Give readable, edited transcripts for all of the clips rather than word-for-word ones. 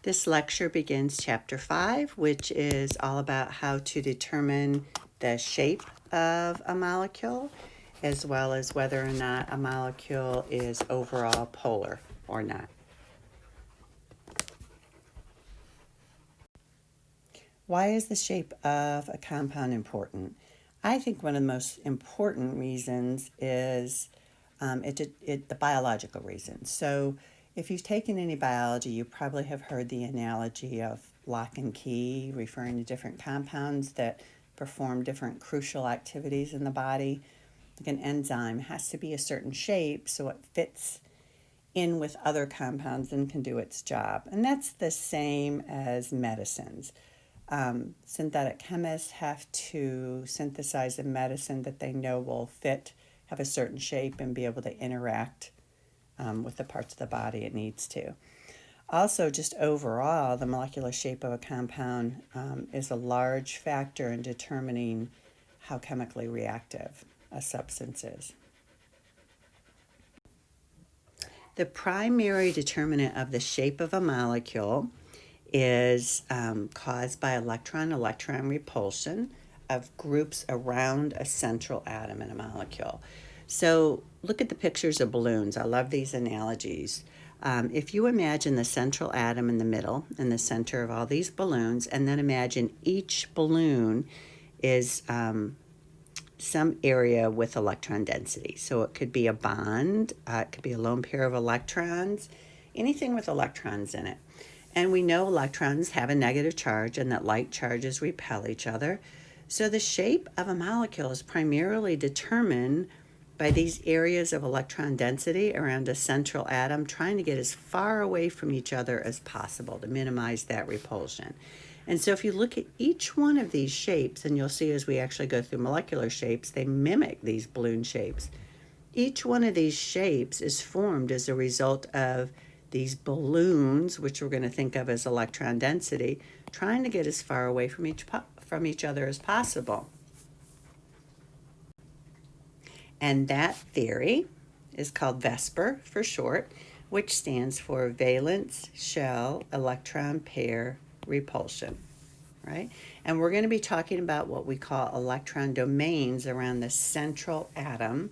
This lecture begins chapter 5, which is all about how to determine the shape of a molecule, as well as whether or not a molecule is overall polar or not. Why is the shape of a compound important? I think one of the most important reasons is the biological reasons. So if you've taken any biology, you probably have heard the analogy of lock and key, referring to different compounds that perform different crucial activities in the body. Like an enzyme has to be a certain shape so it fits in with other compounds and can do its job. And that's the same as medicines. Synthetic chemists have to synthesize a medicine that they know will fit, have a certain shape, and be able to interact with the parts of the body it needs to. Also, just overall, the molecular shape of a compound is a large factor in determining how chemically reactive a substance is. The primary determinant of the shape of a molecule is caused by electron repulsion of groups around a central atom in a molecule. So look at the pictures of balloons. I love these analogies. If you imagine the central atom in the middle, in the center of all these balloons, and then imagine each balloon is some area with electron density. So it could be a bond, it could be a lone pair of electrons, anything with electrons in it. And we know electrons have a negative charge and that like charges repel each other. So the shape of a molecule is primarily determined by these areas of electron density around a central atom, trying to get as far away from each other as possible to minimize that repulsion. And so if you look at each one of these shapes, and you'll see as we actually go through molecular shapes, they mimic these balloon shapes. Each one of these shapes is formed as a result of these balloons, which we're going to think of as electron density, trying to get as far away from each other as possible. And that theory is called VSEPR for short, which stands for valence shell electron pair repulsion, right? And we're going to be talking about what we call electron domains around the central atom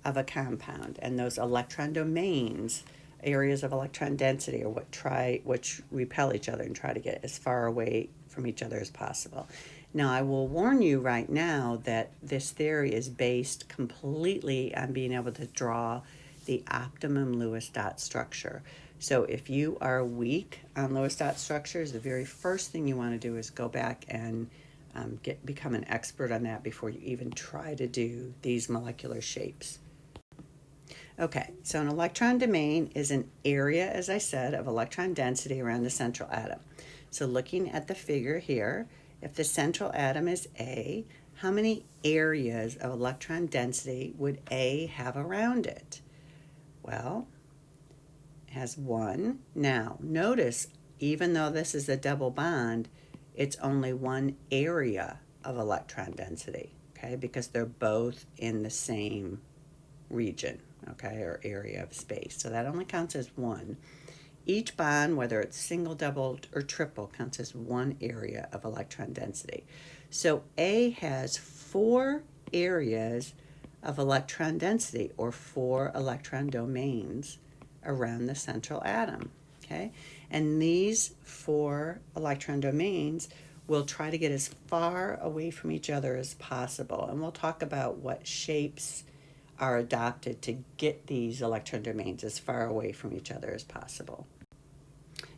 of a compound. And those electron domains, areas of electron density, are which repel each other and try to get as far away from each other as possible. Now, I will warn you right now that this theory is based completely on being able to draw the optimum Lewis dot structure. So if you are weak on Lewis dot structures, the very first thing you want to do is go back and become an expert on that before you even try to do these molecular shapes. Okay, so an electron domain is an area, as I said, of electron density around the central atom. So looking at the figure here, if the central atom is A, how many areas of electron density would A have around it? Well, it has one. Now, notice, even though this is a double bond, it's only one area of electron density, okay, because they're both in the same region, okay, or area of space. So that only counts as one. Each bond, whether it's single, double, or triple, counts as one area of electron density. So A has 4 areas of electron density, or 4 electron domains around the central atom, okay? And these 4 electron domains will try to get as far away from each other as possible. And we'll talk about what shapes are adopted to get these electron domains as far away from each other as possible.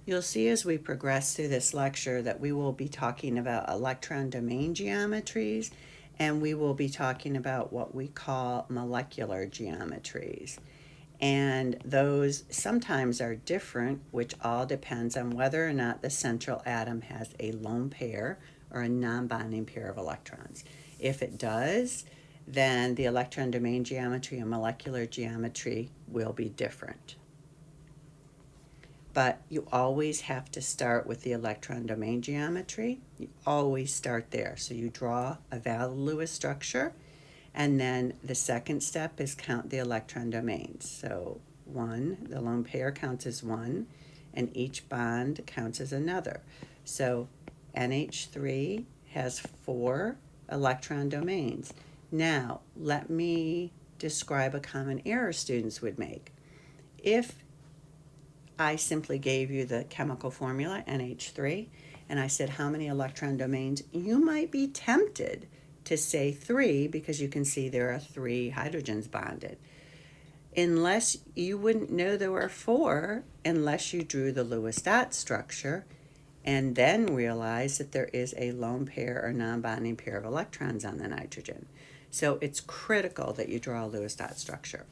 You'll see as we progress through this lecture that we will be talking about electron domain geometries, and we will be talking about what we call molecular geometries. And those sometimes are different, which all depends on whether or not the central atom has a lone pair or a non-bonding pair of electrons. If it does, then the electron domain geometry and molecular geometry will be different. But you always have to start with the electron domain geometry. You always start there. So you draw a valid Lewis structure, and then the second step is count the electron domains. So 1, the lone pair counts as 1, and each bond counts as another. So NH3 has 4 electron domains. Now, let me describe a common error students would make. If I simply gave you the chemical formula, NH3, and I said how many electron domains, you might be tempted to say 3 because you can see there are 3 hydrogens bonded. Unless you wouldn't know there were 4 unless you drew the Lewis dot structure and then realize that there is a lone pair or non-bonding pair of electrons on the nitrogen. So it's critical that you draw a Lewis dot structure.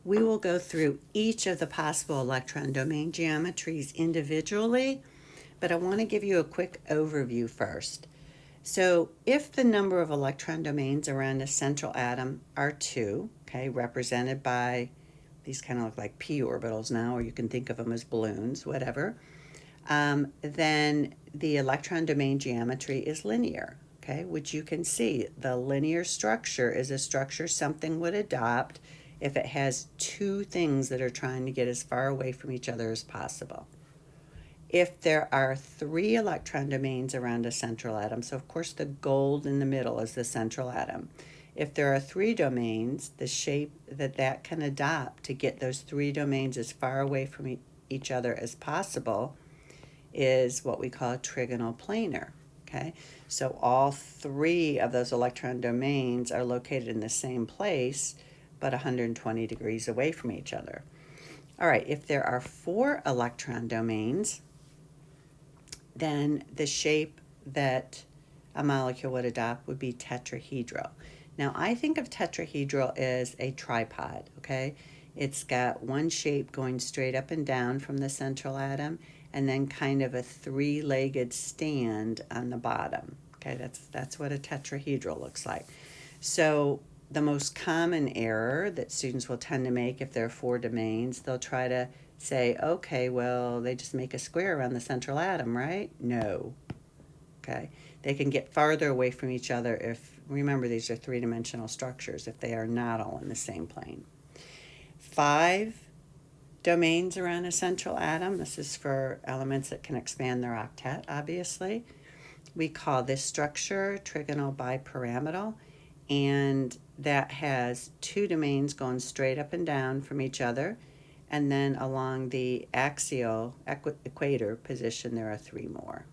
We will go through each of the possible electron domain geometries individually, but I want to give you a quick overview first. So if the number of electron domains around a central atom are 2, okay, represented by these kind of look like p orbitals now, or you can think of them as balloons, whatever, then the electron domain geometry is linear, okay, which you can see the linear structure is a structure something would adopt if it has 2 things that are trying to get as far away from each other as possible. If there are 3 electron domains around a central atom, so of course the gold in the middle is the central atom. If there are 3 domains, the shape that can adopt to get those 3 domains as far away from each other as possible is what we call a trigonal planar. Okay, so all 3 of those electron domains are located in the same place, but 120 degrees away from each other. All right, if there are 4 electron domains, then the shape that a molecule would adopt would be tetrahedral. Now, I think of tetrahedral as a tripod, okay? It's got one shape going straight up and down from the central atom, and then kind of a 3-legged stand on the bottom. Okay, that's what a tetrahedral looks like. So the most common error that students will tend to make if there are 4 domains, they'll try to say, okay, well, they just make a square around the central atom, right? No. Okay, they can get farther away from each other if, remember, these are 3-dimensional structures, if they are not all in the same plane. 5 domains around a central atom. This is for elements that can expand their octet, obviously. We call this structure trigonal bipyramidal, and that has 2 domains going straight up and down from each other, and then along the axial equator position there are 3 more.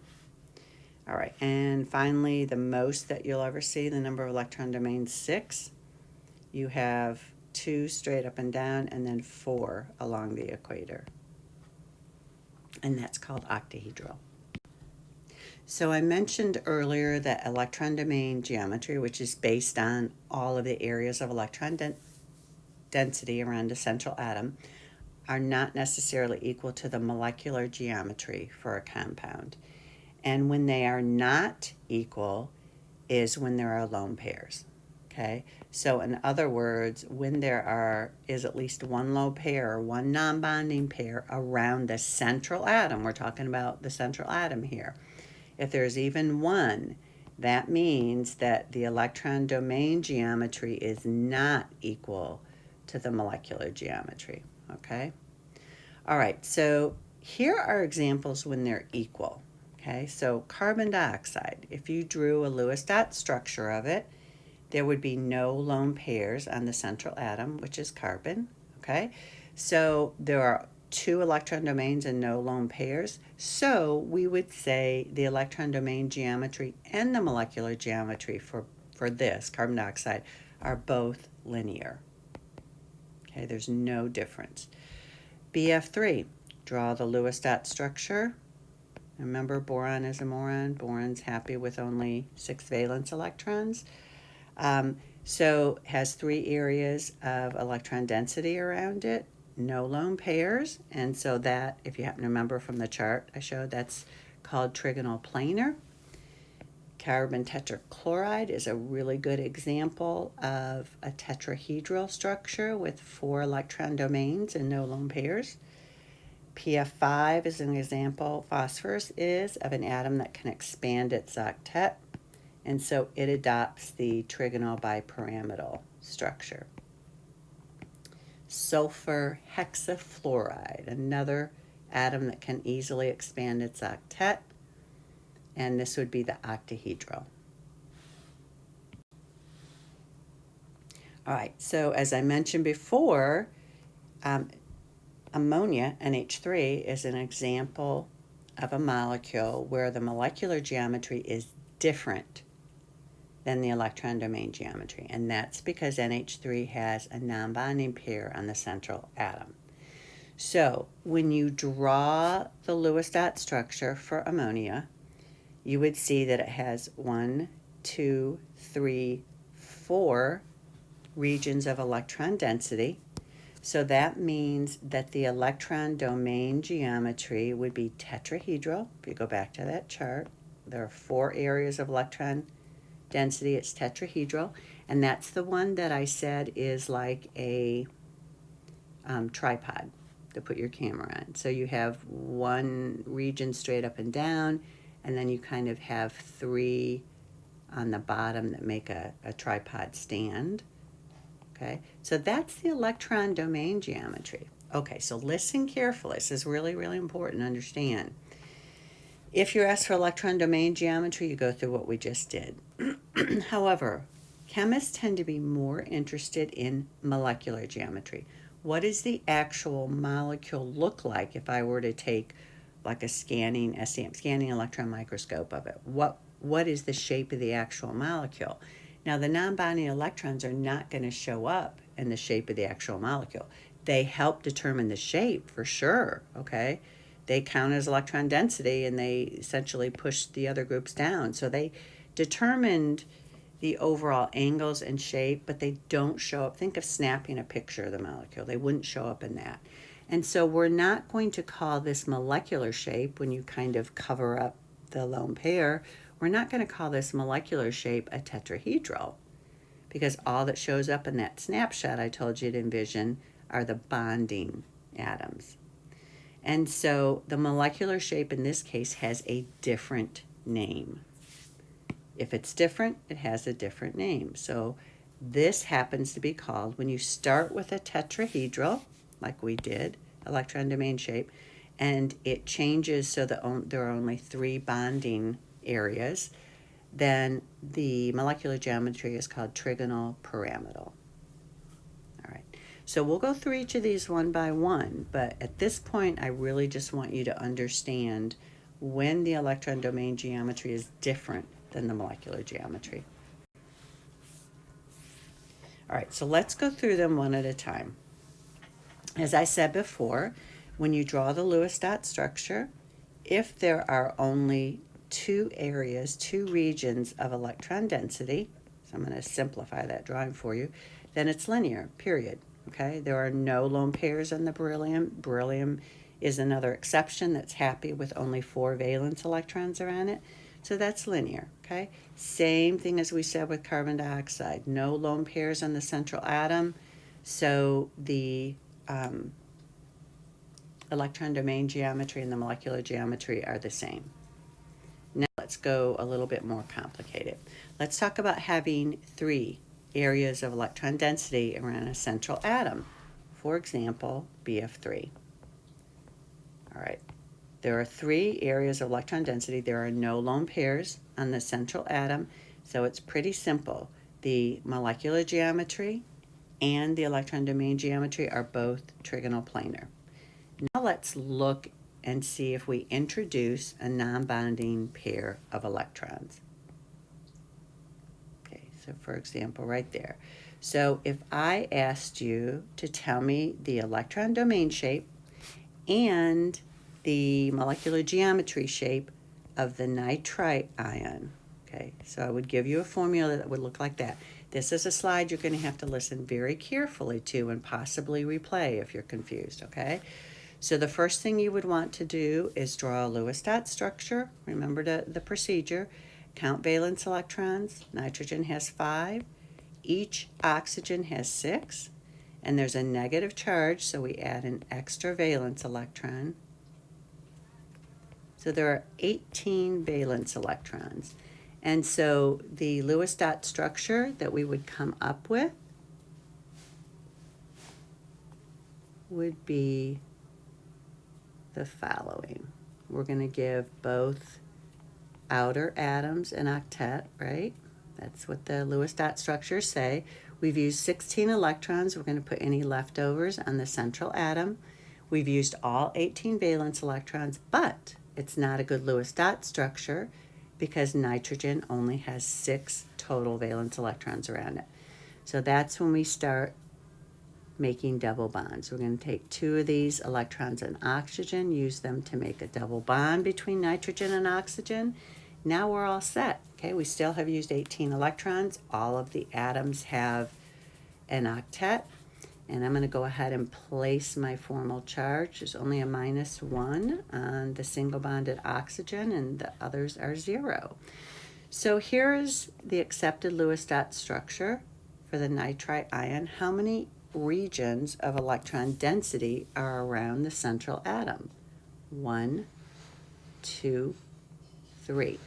All right, and finally the most that you'll ever see, the number of electron domains, 6. You have 2 straight up and down, and then 4 along the equator. And that's called octahedral. So I mentioned earlier that electron domain geometry, which is based on all of the areas of electron density around a central atom, are not necessarily equal to the molecular geometry for a compound. And when they are not equal is when there are lone pairs. Okay, so in other words, when there is at least one lone pair or one non-bonding pair around the central atom, we're talking about the central atom here. If there's even one, that means that the electron domain geometry is not equal to the molecular geometry. Okay, all right, so here are examples when they're equal. Okay, so carbon dioxide, if you drew a Lewis dot structure of it, there would be no lone pairs on the central atom, which is carbon, okay? So there are 2 electron domains and no lone pairs. So we would say the electron domain geometry and the molecular geometry for this, carbon dioxide, are both linear. Okay, there's no difference. BF3, draw the Lewis dot structure. Remember, boron is a moron. Boron's happy with only 6 valence electrons. So has 3 areas of electron density around it, no lone pairs, and so that, if you happen to remember from the chart I showed, that's called trigonal planar. Carbon tetrachloride is a really good example of a tetrahedral structure with 4 electron domains and no lone pairs. PF5 is an example, phosphorus is, of an atom that can expand its octet, and so it adopts the trigonal bipyramidal structure. Sulfur hexafluoride, another atom that can easily expand its octet, and this would be the octahedral. All right, so as I mentioned before, ammonia, NH3, is an example of a molecule where the molecular geometry is different than the electron domain geometry, and that's because NH3 has a non-bonding pair on the central atom. So when you draw the Lewis dot structure for ammonia, you would see that it has 1, 2, 3, 4 regions of electron density. So that means that the electron domain geometry would be tetrahedral. If you go back to that chart, there are 4 areas of electron density. It's tetrahedral, and that's the one that I said is like a tripod to put your camera on. So you have one region straight up and down, and then you kind of have 3 on the bottom that make a tripod stand. Okay, so that's the electron domain geometry. Okay, so listen carefully. This is really, really important to understand. If you're asked for electron domain geometry, you go through what we just did. However, chemists tend to be more interested in molecular geometry. What does the actual molecule look like if I were to take like a scanning electron microscope of it? What is the shape of the actual molecule? Now, the non-bonding electrons are not going to show up in the shape of the actual molecule. They help determine the shape for sure, okay? They count as electron density, and they essentially push the other groups down. So they determined the overall angles and shape, but they don't show up. Think of snapping a picture of the molecule. They wouldn't show up in that. And so we're not going to call this molecular shape when you kind of cover up the lone pair. We're not going to call this molecular shape a tetrahedral, because all that shows up in that snapshot I told you to envision are the bonding atoms. And so the molecular shape in this case has a different name. If it's different, it has a different name. So this happens to be called, when you start with a tetrahedral, like we did, electron domain shape, and it changes so that there are only 3 bonding areas, then the molecular geometry is called trigonal pyramidal. All right, so we'll go through each of these one by one, but at this point I really just want you to understand when the electron domain geometry is different than the molecular geometry. All right, so let's go through them one at a time. As I said before, when you draw the Lewis dot structure, if there are only 2 areas, 2 regions of electron density, so I'm going to simplify that drawing for you, then it's linear, period. Okay, there are no lone pairs in the beryllium. Beryllium is another exception that's happy with only 4 valence electrons around it. So that's linear, okay? Same thing as we said with carbon dioxide. No lone pairs on the central atom, so the electron domain geometry and the molecular geometry are the same. Now let's go a little bit more complicated. Let's talk about having 3 areas of electron density around a central atom. For example, BF3. All right. There are 3 areas of electron density. There are no lone pairs on the central atom, so it's pretty simple. The molecular geometry and the electron domain geometry are both trigonal planar. Now let's look and see if we introduce a non-bonding pair of electrons. Okay, so for example, right there. So if I asked you to tell me the electron domain shape and the molecular geometry shape of the nitrite ion. Okay, so I would give you a formula that would look like that. This is a slide you're going to have to listen very carefully to and possibly replay if you're confused, okay? So the first thing you would want to do is draw a Lewis dot structure. Remember the procedure. Count valence electrons. Nitrogen has 5. Each oxygen has 6. And there's a negative charge, so we add an extra valence electron. So there are 18 valence electrons. And so the Lewis dot structure that we would come up with would be the following. We're going to give both outer atoms an octet, right? That's what the Lewis dot structures say. We've used 16 electrons. We're going to put any leftovers on the central atom. We've used all 18 valence electrons, but it's not a good Lewis dot structure because nitrogen only has 6 total valence electrons around it. So that's when we start making double bonds. We're going to take 2 of these electrons and oxygen, use them to make a double bond between nitrogen and oxygen. Now we're all set. Okay, we still have used 18 electrons. All of the atoms have an octet. And I'm going to go ahead and place my formal charge. There's only a -1 on the single bonded oxygen, and the others are 0. So here is the accepted Lewis dot structure for the nitrite ion. How many regions of electron density are around the central atom? 1, 2, 3.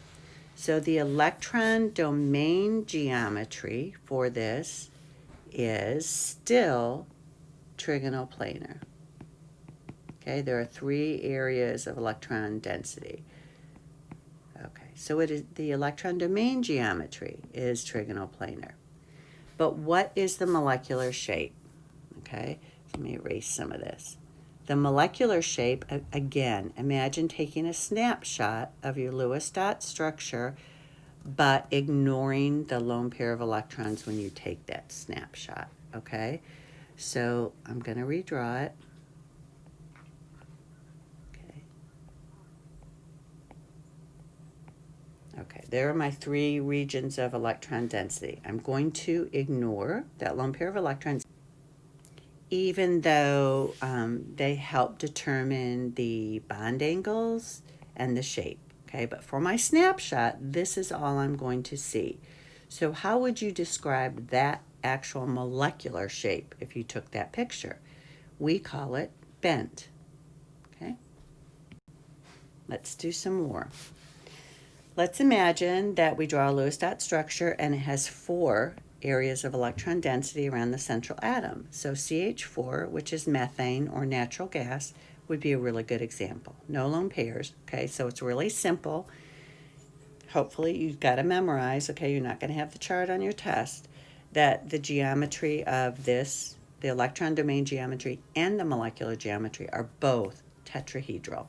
So the electron domain geometry for this is still trigonal planar. Okay, there are 3 areas of electron density. Okay, so it is the electron domain geometry is trigonal planar. But what is the molecular shape? Okay, let me erase some of this. The molecular shape, again, imagine taking a snapshot of your Lewis dot structure, but ignoring the lone pair of electrons when you take that snapshot, okay? So I'm going to redraw it. Okay, there are my 3 regions of electron density. I'm going to ignore that lone pair of electrons, even though they help determine the bond angles and the shape. Okay, but for my snapshot, this is all I'm going to see. So how would you describe that actual molecular shape if you took that picture? We call it bent. Okay, let's do some more. Let's imagine that we draw a Lewis dot structure and it has 4 areas of electron density around the central atom. So CH4, which is methane or natural gas, would be a really good example. No lone pairs, okay? So it's really simple. Hopefully you've got to memorize, okay? You're not going to have the chart on your test, that the geometry of this, the electron domain geometry and the molecular geometry are both tetrahedral.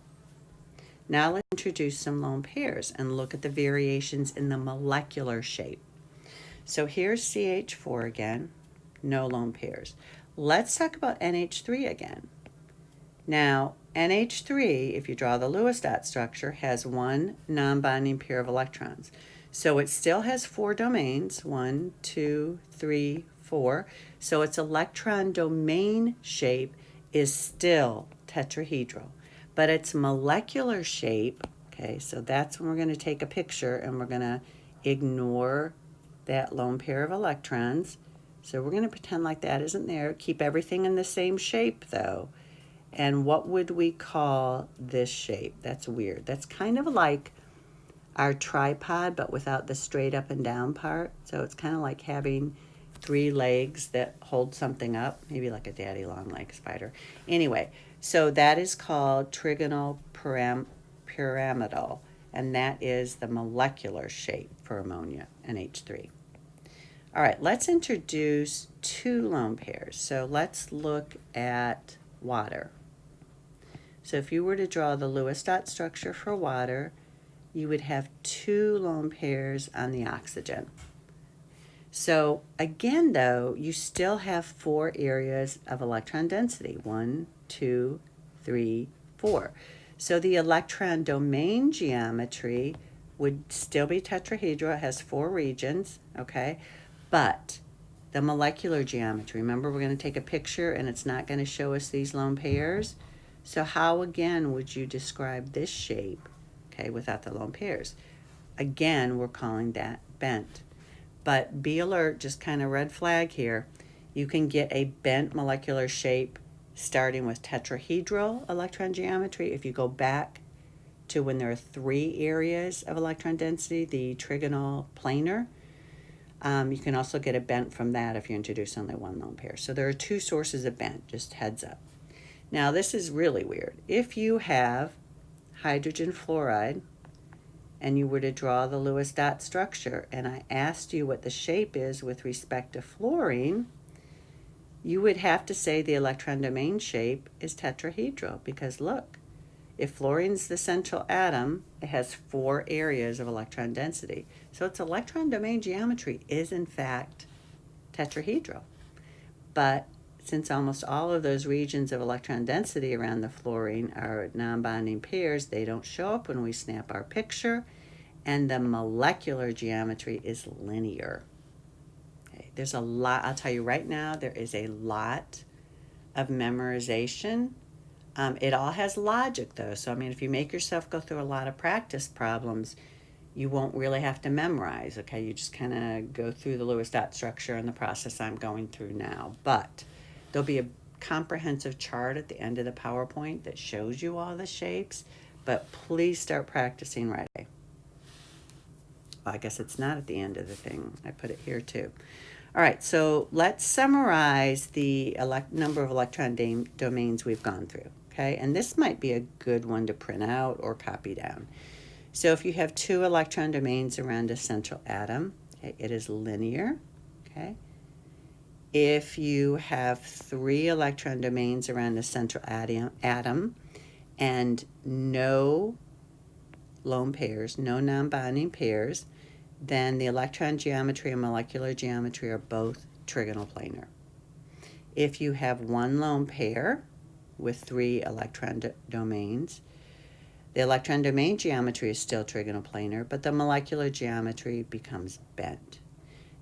Now let's introduce some lone pairs and look at the variations in the molecular shape. So here's CH4 again, no lone pairs. Let's talk about NH3 again. Now, NH3, if you draw the Lewis dot structure, has 1 non-bonding pair of electrons. So it still has 4 domains, 1, 2, 3, 4. So its electron domain shape is still tetrahedral. But its molecular shape, okay, so that's when we're going to take a picture and we're going to ignore that lone pair of electrons. So we're going to pretend like that isn't there. Keep everything in the same shape, though. And what would we call this shape? That's weird. That's kind of like our tripod, but without the straight up and down part. So it's kind of like having 3 legs that hold something up, maybe like a daddy long leg spider. Anyway, so that is called trigonal pyramidal, and that is the molecular shape for ammonia, NH3. All right, let's introduce 2 lone pairs. So let's look at water. So if you were to draw the Lewis dot structure for water, you would have 2 lone pairs on the oxygen. So again, though, you still have 4 areas of electron density, 1, 2, 3, 4. So the electron domain geometry would still be tetrahedral. It has 4 regions, okay? But the molecular geometry, remember we're going to take a picture and it's not going to show us these lone pairs. So how, again, would you describe this shape, okay, without the lone pairs? Again, we're calling that bent. But be alert, just kind of red flag here. You can get a bent molecular shape starting with tetrahedral electron geometry. If you go back to when there are 3 areas of electron density, the trigonal planar, you can also get a bent from that if you introduce only 1 lone pair. So there are 2 sources of bent, just heads up. Now, this is really weird. If you have hydrogen fluoride and you were to draw the Lewis dot structure, and I asked you what the shape is with respect to fluorine, you would have to say the electron domain shape is tetrahedral, because look, if fluorine's the central atom, it has 4 areas of electron density. So its electron domain geometry is in fact tetrahedral. But since almost all of those regions of electron density around the fluorine are non-bonding pairs, they don't show up when we snap our picture, and the molecular geometry is linear. Okay, there's a lot, I'll tell you right now, there is a lot of memorization. It all has logic though, so I mean, if you make yourself go through a lot of practice problems, you won't really have to memorize, okay? You just kind of go through the Lewis dot structure and the process I'm going through now. But there'll be a comprehensive chart at the end of the PowerPoint that shows you all the shapes, but please start practicing right away. Well, I guess it's not at the end of the thing. I put it here too. All right, so let's summarize the number of electron domains we've gone through, okay? And this might be a good one to print out or copy down. So if you have 2 electron domains around a central atom, okay, it is linear, okay? If you have 3 electron domains around a central atom and no lone pairs, no non-bonding pairs, then the electron geometry and molecular geometry are both trigonal planar. If you have 1 lone pair with 3 electron domains, the electron domain geometry is still trigonal planar, but the molecular geometry becomes bent.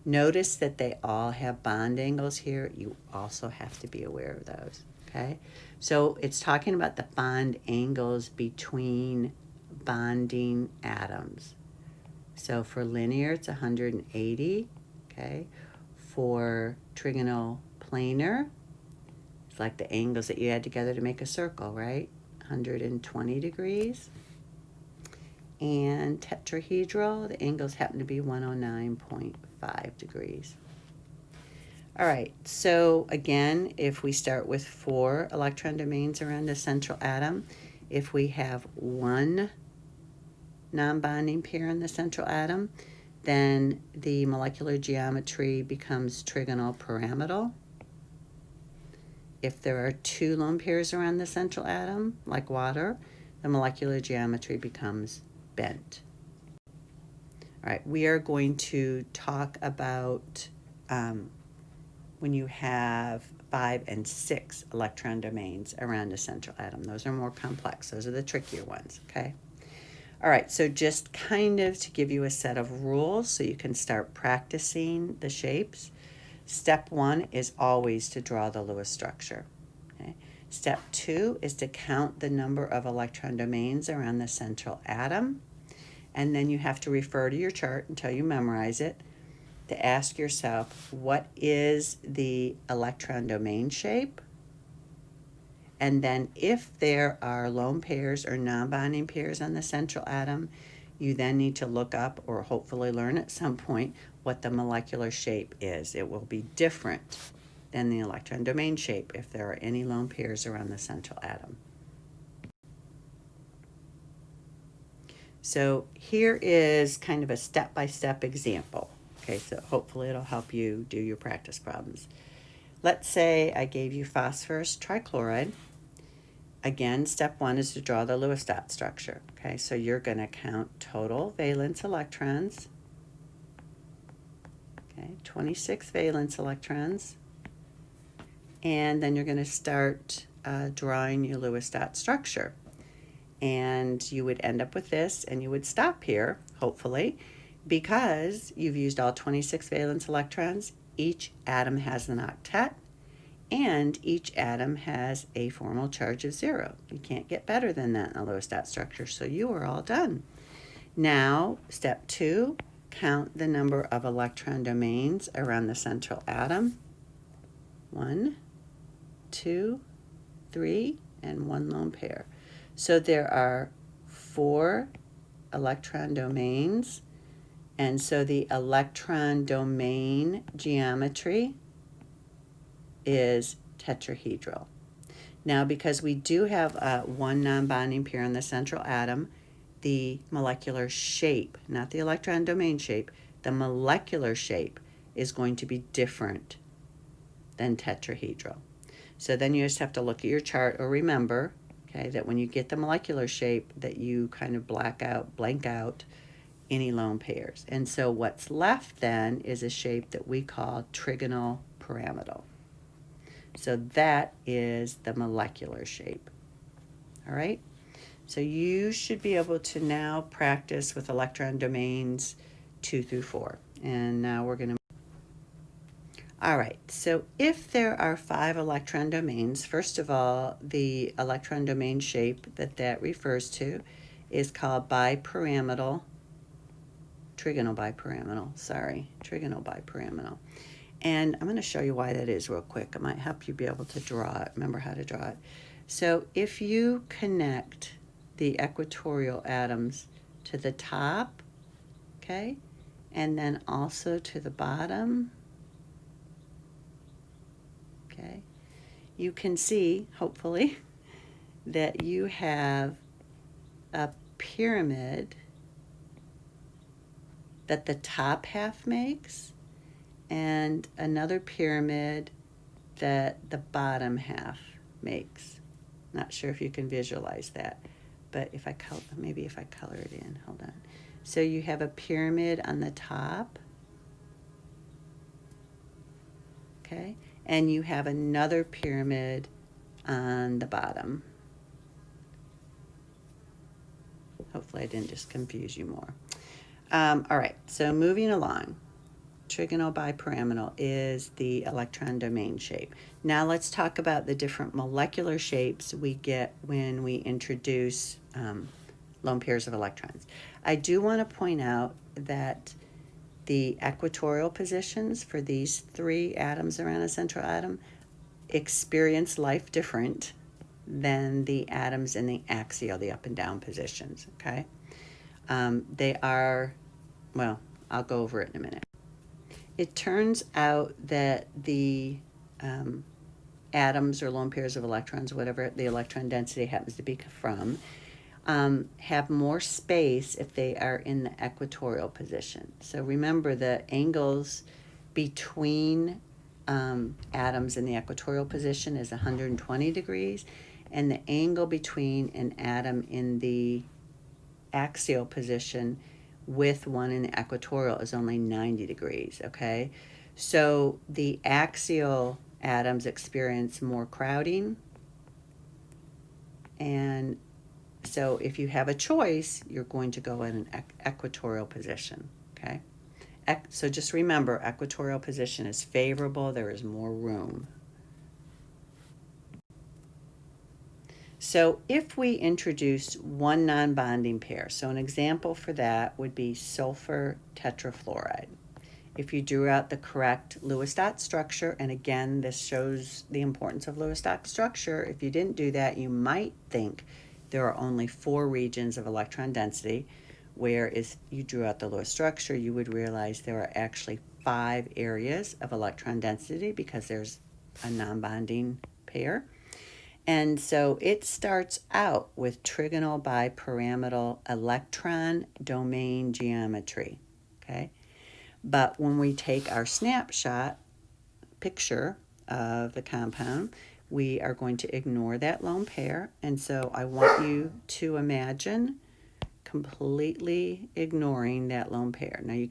Notice that they all have bond angles here. You also have to be aware of those, okay? So it's talking about the bond angles between bonding atoms. So for linear, it's 180, okay? For trigonal planar, it's like the angles that you add together to make a circle, right? 120 degrees. And tetrahedral, the angles happen to be 109.5 degrees. All right, so again, if we start with 4 electron domains around a central atom, if we have 1 non-bonding pair in the central atom, then the molecular geometry becomes trigonal pyramidal. If there are 2 lone pairs around the central atom, like water, the molecular geometry becomes bent. All right, we are going to talk about when you have 5 and 6 electron domains around a central atom. Those are more complex. Those are the trickier ones, okay? All right, so just kind of to give you a set of rules so you can start practicing the shapes. Step 1 is always to draw the Lewis structure. Okay? Step 2 is to count the number of electron domains around the central atom. And then you have to refer to your chart until you memorize it to ask yourself, what is the electron domain shape? And then if there are lone pairs or non-bonding pairs on the central atom, you then need to look up, or hopefully learn at some point, what the molecular shape is. It will be different than the electron domain shape if there are any lone pairs around the central atom. So here is kind of a step-by-step example. Okay, so hopefully it'll help you do your practice problems. Let's say I gave you phosphorus trichloride. Again, step 1 is to draw the Lewis dot structure. Okay, so you're going to count total valence electrons. Okay, 26 valence electrons. And then you're going to start drawing your Lewis dot structure. And you would end up with this, and you would stop here, hopefully, because you've used all 26 valence electrons. Each atom has an octet, and each atom has a formal charge of 0. You can't get better than that in a Lewis dot structure, so you are all done. Now, step 2, count the number of electron domains around the central atom. 1, 2, 3, and 1 lone pair. So there are 4 electron domains, and so the electron domain geometry is tetrahedral. Now, because we do have one non-bonding pair on the central atom, the molecular shape, not the electron domain shape, the molecular shape is going to be different than tetrahedral. So then you just have to look at your chart or remember, okay, that when you get the molecular shape that you kind of blank out any lone pairs. And so what's left then is a shape that we call trigonal pyramidal. So that is the molecular shape. All right? So you should be able to now practice with electron domains 2 through 4. And now we're going to... All right, so if there are 5 electron domains, first of all, the electron domain shape that refers to is called bipyramidal, trigonal bipyramidal. And I'm going to show you why that is real quick. It might help you be able to draw it, remember how to draw it. So if you connect the equatorial atoms to the top, okay, and then also to the bottom, okay, you can see, hopefully, that you have a pyramid that the top half makes and another pyramid that the bottom half makes. Not sure if you can visualize that, but if I maybe if I color it in, hold on. So you have a pyramid on the top, okay, and you have another pyramid on the bottom. Hopefully I didn't just confuse you more. All right, so moving along. Trigonal bipyramidal is the electron domain shape. Now let's talk about the different molecular shapes we get when we introduce lone pairs of electrons. I do want to point out that the equatorial positions for these 3 atoms around a central atom experience life different than the atoms in the axial, the up and down positions, okay? They are, well, I'll go over it in a minute. It turns out that the atoms or lone pairs of electrons, whatever the electron density happens to be from, have more space if they are in the equatorial position. So remember, the angles between atoms in the equatorial position is 120 degrees, and the angle between an atom in the axial position with one in the equatorial is only 90 degrees, okay? So the axial atoms experience more crowding, and so if you have a choice, you're going to go in an equatorial position, okay? So just remember, equatorial position is favorable, there is more room. So if we introduce one non-bonding pair, so an example for that would be sulfur tetrafluoride. If you drew out the correct Lewis dot structure, and again, this shows the importance of Lewis dot structure. If you didn't do that, you might think there are only 4 regions of electron density, whereas you drew out the Lewis structure, you would realize there are actually 5 areas of electron density because there's a non-bonding pair. And so it starts out with trigonal bipyramidal electron domain geometry, okay? But when we take our snapshot picture of the compound, we are going to ignore that lone pair. And so I want you to imagine completely ignoring that lone pair. Now you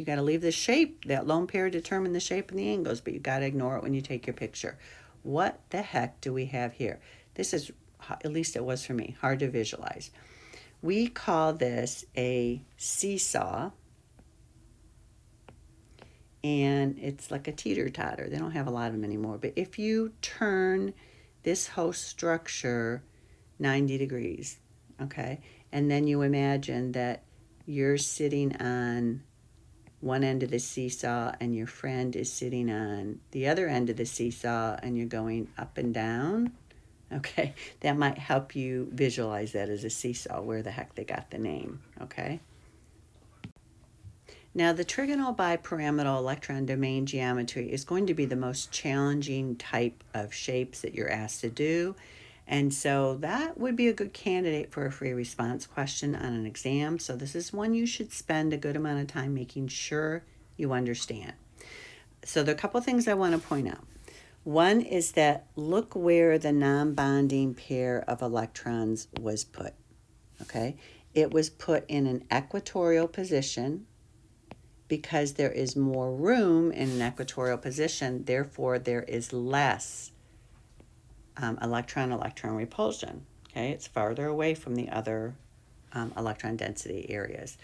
got to leave the shape. That lone pair determine the shape and the angles, but you got to ignore it when you take your picture. What the heck do we have here? This is, at least it was for me, hard to visualize. We call this a seesaw, and it's like a teeter-totter. They don't have a lot of them anymore, but if you turn this whole structure 90 degrees, okay, and then you imagine that you're sitting on one end of the seesaw and your friend is sitting on the other end of the seesaw and you're going up and down, okay, that might help you visualize that as a seesaw, where the heck they got the name, okay? Now, the trigonal bipyramidal electron domain geometry is going to be the most challenging type of shapes that you're asked to do. And so that would be a good candidate for a free response question on an exam. So this is one you should spend a good amount of time making sure you understand. So there are a couple things I want to point out. One is that look where the non-bonding pair of electrons was put, okay? It was put in an equatorial position because there is more room in an equatorial position, therefore there is less electron-electron repulsion, okay? It's farther away from the other electron density areas.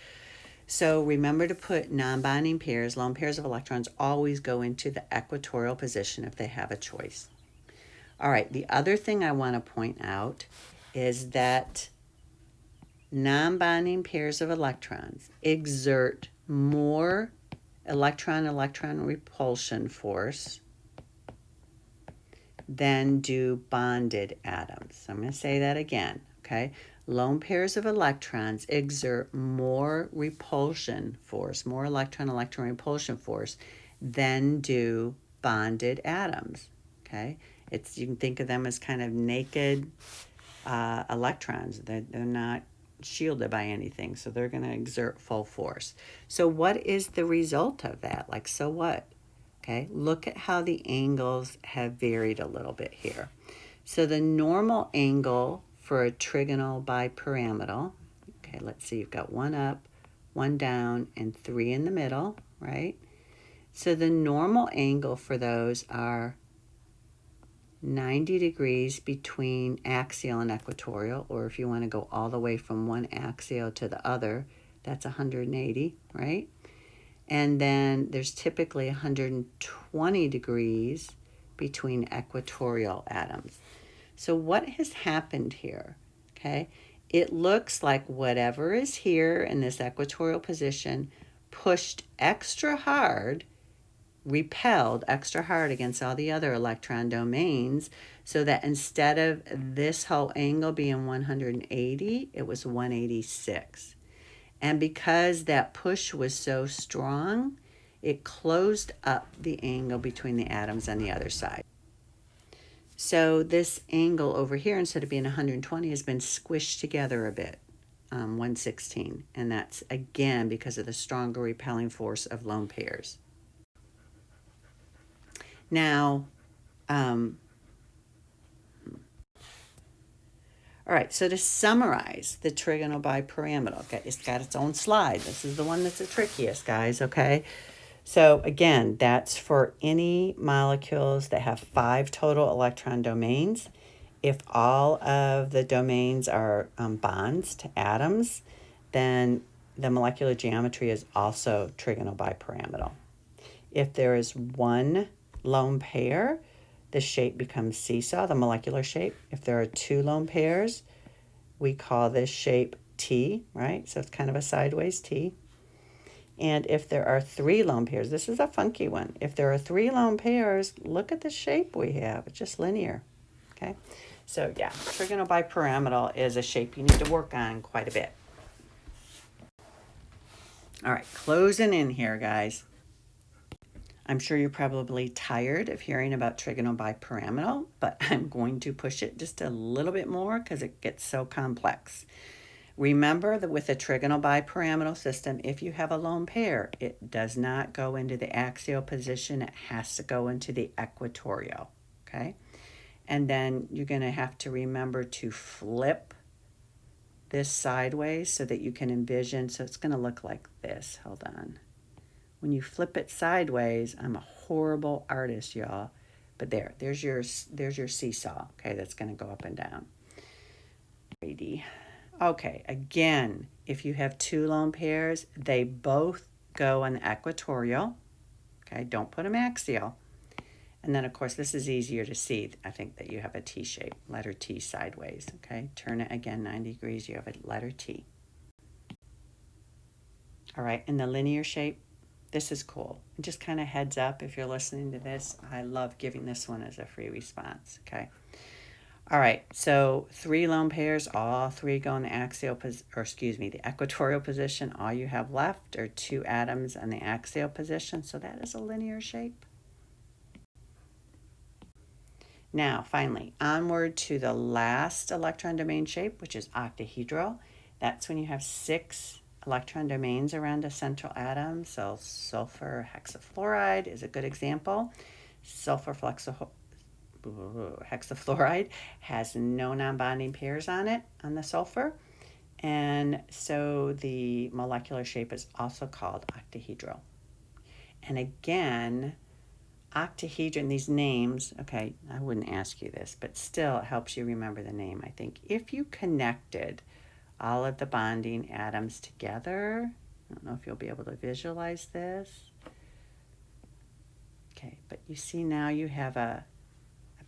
So remember to put non-bonding pairs, lone pairs of electrons, always go into the equatorial position if they have a choice. All right, the other thing I want to point out is that non-bonding pairs of electrons exert more electron-electron repulsion force than do bonded atoms. So I'm going to say that again, okay? Lone pairs of electrons exert more repulsion force, more electron-electron repulsion force than do bonded atoms, okay? You can think of them as kind of naked electrons. They're not shielded by anything, so they're going to exert full force. So what is the result of that? Like, so what? Okay, look at how the angles have varied a little bit here. So the normal angle for a trigonal bipyramidal, okay, let's see, you've got one up, one down, and three in the middle, right? So the normal angle for those are 90 degrees between axial and equatorial, or if you want to go all the way from one axial to the other, that's 180, right? And then there's typically 120 degrees between equatorial atoms. So what has happened here? Okay, it looks like whatever is here in this equatorial position pushed extra hard, repelled extra hard against all the other electron domains, so that instead of this whole angle being 180, it was 186. And because that push was so strong, it closed up the angle between the atoms on the other side. So this angle over here, instead of being 120, has been squished together a bit, 116. And that's, again, because of the stronger repelling force of lone pairs. Now, all right, so to summarize the trigonal bipyramidal, okay, it's got its own slide. This is the one that's the trickiest, guys, okay? So again, that's for any molecules that have 5 total electron domains. If all of the domains are bonds to atoms, then the molecular geometry is also trigonal bipyramidal. If there is one lone pair, the shape becomes seesaw, the molecular shape. If there are 2 lone pairs, we call this shape T, right? So it's kind of a sideways T. And if there are 3 lone pairs, this is a funky one. If there are 3 lone pairs, look at the shape we have. It's just linear, okay? So yeah, trigonal bipyramidal is a shape you need to work on quite a bit. All right, closing in here, guys. I'm sure you're probably tired of hearing about trigonal bipyramidal, but I'm going to push it just a little bit more because it gets so complex. Remember that with a trigonal bipyramidal system, if you have a lone pair, it does not go into the axial position. It has to go into the equatorial, okay? And then you're going to have to remember to flip this sideways so that you can envision. So it's going to look like this. Hold on. When you flip it sideways, I'm a horrible artist, y'all. But there's your seesaw, okay? That's going to go up and down. Okay, again, if you have 2 lone pairs, they both go on the equatorial. Okay, don't put them axial. And then, of course, this is easier to see. I think that you have a T shape, letter T sideways. Okay, turn it again 90 degrees, you have a letter T. All right, in the linear shape, this is cool. Just kind of heads up if you're listening to this. I love giving this one as a free response, okay? All right, so 3 lone pairs, all 3 go in the the equatorial position. All you have left are 2 atoms in the axial position, so that is a linear shape. Now, finally, onward to the last electron domain shape, which is octahedral. That's when you have 6 electron domains around a central atom. So sulfur hexafluoride is a good example. Sulfur hexafluoride has no non-bonding pairs on it, on the sulfur. And so the molecular shape is also called octahedral. And again, octahedron, these names, okay, I wouldn't ask you this, but still it helps you remember the name, I think. If you connected all of the bonding atoms together, I don't know if you'll be able to visualize this. Okay, but you see now you have a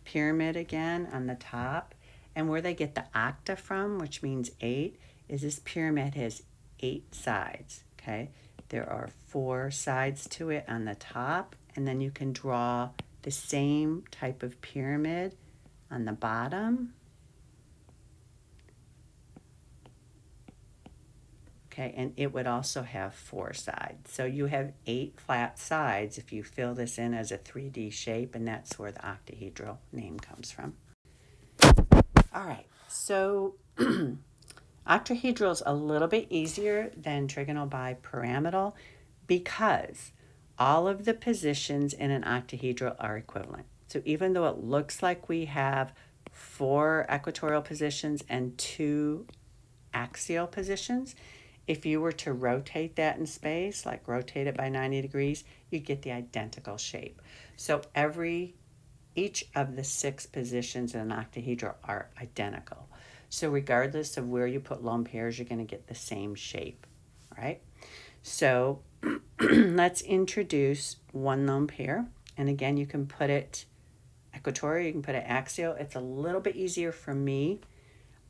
pyramid again on the top, and where they get the octa from, which means 8, is this pyramid has 8 sides, okay? There are 4 sides to it on the top, and then you can draw the same type of pyramid on the bottom. Okay, and it would also have 4 sides. So you have 8 flat sides if you fill this in as a 3D shape, and that's where the octahedral name comes from. All right, so octahedral is a little bit easier than trigonal bipyramidal because all of the positions in an octahedral are equivalent. So even though it looks like we have 4 equatorial positions and 2 axial positions, if you were to rotate that in space, like rotate it by 90 degrees, you'd get the identical shape. So each of the 6 positions in an octahedral are identical. So regardless of where you put lone pairs, you're going to get the same shape, right? So let's introduce one lone pair. And again, you can put it equatorial, you can put it axial. It's a little bit easier for me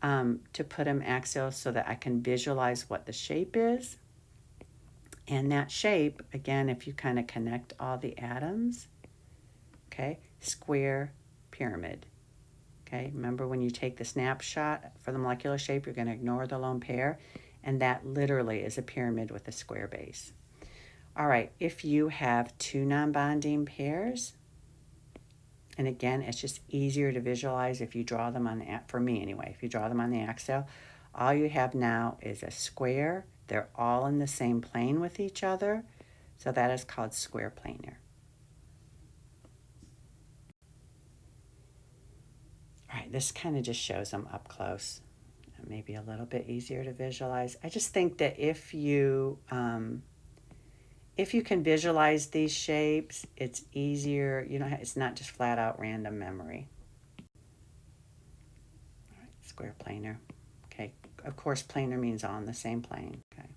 to put them axial so that I can visualize what the shape is. And that shape, again, if you kind of connect all the atoms, okay, square pyramid. Okay, remember when you take the snapshot for the molecular shape, you're going to ignore the lone pair, and that literally is a pyramid with a square base. All right, if you have 2 non-bonding pairs, and again, it's just easier to visualize if you draw them on the, for me anyway, if you draw them on the axial, all you have now is a square. They're all in the same plane with each other, so that is called square planar. All right, this kind of just shows them up close. Maybe a little bit easier to visualize. I just think that if you can visualize these shapes, it's easier. You know, it's not just flat out random memory. All right, square planar. Okay, of course, planar means on the same plane. Okay.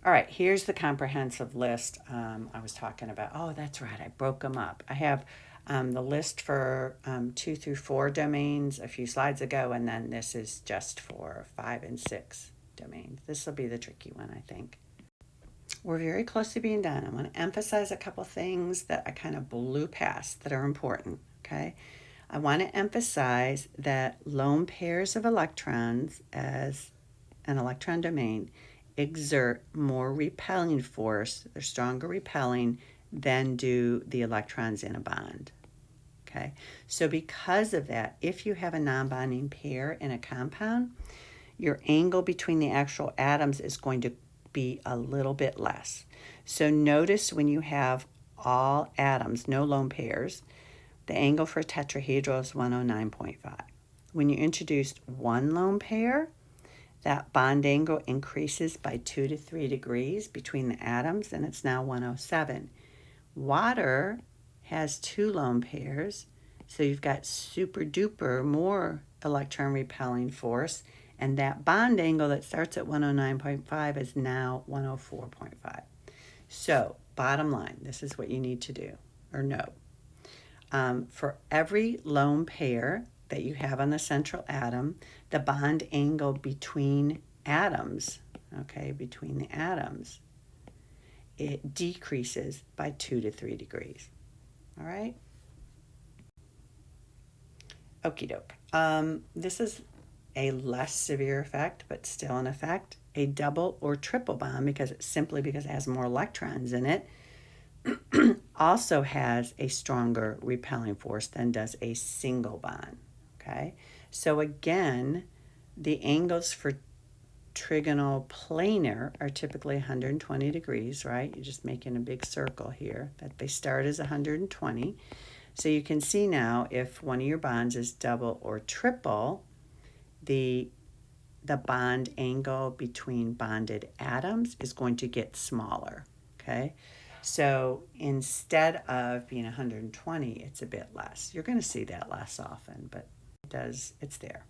All right, here's the comprehensive list I was talking about. Oh, that's right, I broke them up. I have the list for 2 through 4 domains a few slides ago, and then this is just for 5 and 6 domains. This will be the tricky one, I think. We're very close to being done. I want to emphasize a couple things that I kind of blew past that are important, okay? I want to emphasize that lone pairs of electrons as an electron domain exert more repelling force, they're stronger repelling, than do the electrons in a bond. Okay, so because of that, if you have a non-bonding pair in a compound, your angle between the actual atoms is going to be a little bit less. So notice when you have all atoms, no lone pairs, the angle for a tetrahedral is 109.5. When you introduced one lone pair, that bond angle increases by 2 to 3 degrees between the atoms, and it's now 107. Water has 2 lone pairs, so you've got super duper more electron repelling force, and that bond angle that starts at 109.5 is now 104.5. So bottom line, this is what you need to do or know. For every lone pair that you have on the central atom, the bond angle between atoms, okay, between the atoms, it decreases by 2 to 3 degrees. All right? Okie doke. This is a less severe effect, but still an effect. A double or triple bond, because it has more electrons in it, also has a stronger repelling force than does a single bond, okay? So again, the angles for trigonal planar are typically 120 degrees, right? You're just making a big circle here, that they start as 120. So you can see now if one of your bonds is double or triple, the bond angle between bonded atoms is going to get smaller, okay? So instead of being 120, it's a bit less. You're going to see that less often, but it's there.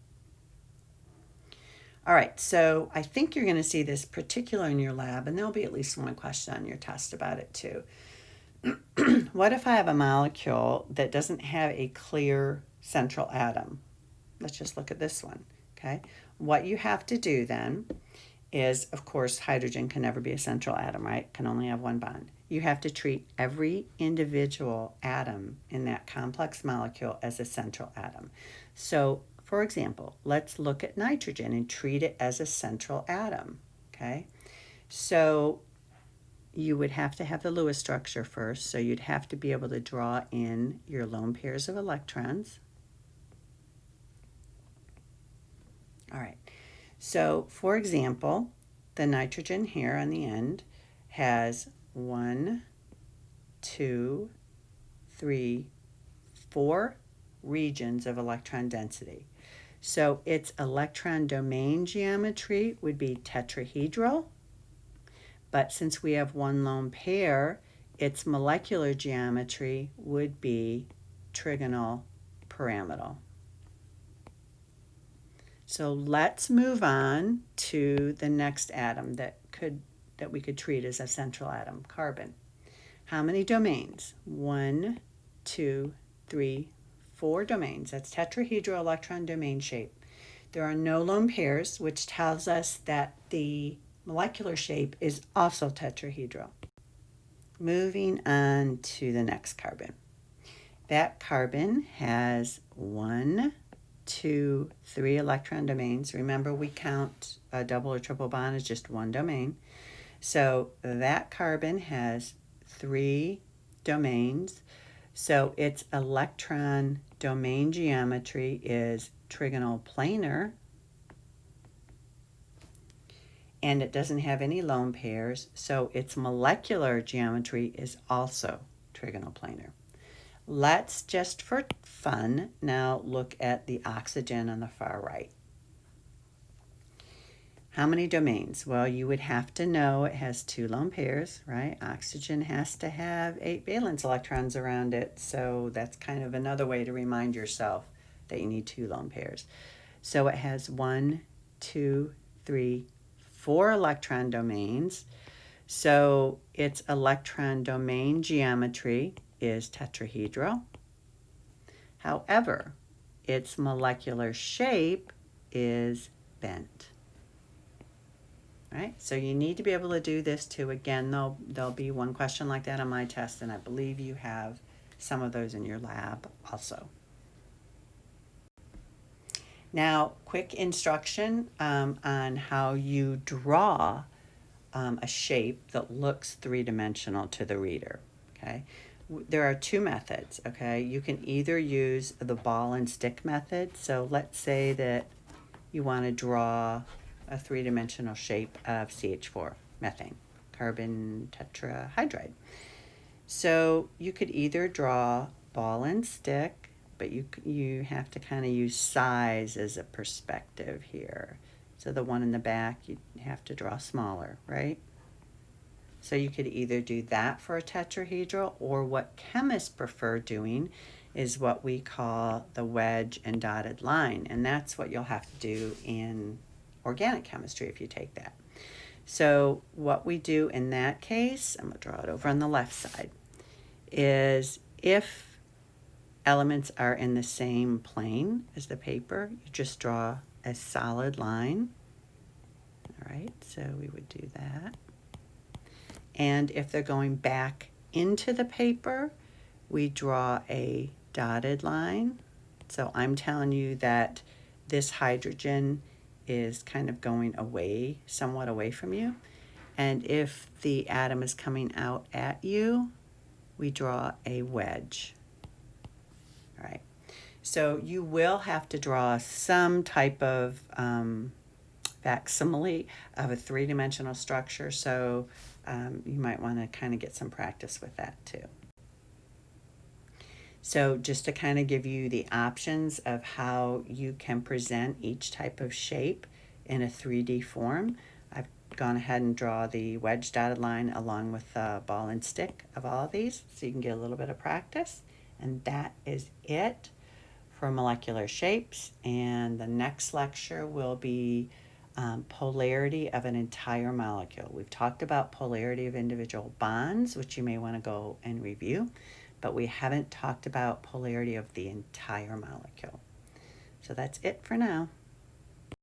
All right, so I think you're going to see this particular in your lab, and there'll be at least one question on your test about it too. What if I have a molecule that doesn't have a clear central atom? Let's just look at this one, okay? What you have to do then is, of course, hydrogen can never be a central atom, right? Can only have one bond. You have to treat every individual atom in that complex molecule as a central atom. So, for example, let's look at nitrogen and treat it as a central atom, okay? So you would have to have the Lewis structure first, so you'd have to be able to draw in your lone pairs of electrons. All right, so for example, the nitrogen here on the end has 1, 2, 3, 4 regions of electron density. So its electron domain geometry would be tetrahedral, but since we have one lone pair, its molecular geometry would be trigonal pyramidal. So let's move on to the next atom that we could treat as a central atom, carbon. How many domains? 1, 2, 3, 4 domains. That's tetrahedral electron domain shape. There are no lone pairs, which tells us that the molecular shape is also tetrahedral. Moving on to the next carbon. That carbon has 1, 2, 3 electron domains. Remember, we count a double or triple bond as just one domain. So that carbon has 3 domains. So its electron domain geometry is trigonal planar, and it doesn't have any lone pairs, so its molecular geometry is also trigonal planar. Let's, just for fun, now look at the oxygen on the far right. How many domains? Well, you would have to know it has 2 lone pairs, right? Oxygen has to have 8 valence electrons around it, so that's kind of another way to remind yourself that you need 2 lone pairs. So it has 1, 2, 3, 4 electron domains. So its electron domain geometry is tetrahedral. However, its molecular shape is bent. Right? So you need to be able to do this too. Again, there'll be one question like that on my test, and I believe you have some of those in your lab also. Now, quick instruction on how you draw a shape that looks three-dimensional to the reader, okay? There are 2 methods, okay? You can either use the ball and stick method. So let's say that you want to draw a 3-dimensional shape of CH4, methane, carbon tetrahydride. So you could either draw ball and stick, but you have to kind of use size as a perspective here. So the one in the back, you have to draw smaller, right? So you could either do that for a tetrahedral, or what chemists prefer doing is what we call the wedge and dotted line. And that's what you'll have to do in organic chemistry if you take that. So what we do in that case, I'm going to draw it over on the left side, is if elements are in the same plane as the paper, you just draw a solid line. All right, so we would do that. And if they're going back into the paper, we draw a dotted line. So I'm telling you that this hydrogen is kind of going away, somewhat away from you. And if the atom is coming out at you, we draw a wedge. All right. So you will have to draw some type of facsimile of a three-dimensional structure, so you might want to kind of get some practice with that too. So just to kind of give you the options of how you can present each type of shape in a 3D form, I've gone ahead and draw the wedge dotted line along with the ball and stick of all of these so you can get a little bit of practice. And that is it for molecular shapes. And the next lecture will be polarity of an entire molecule. We've talked about polarity of individual bonds, which you may want to go and review, but we haven't talked about polarity of the entire molecule. So that's it for now.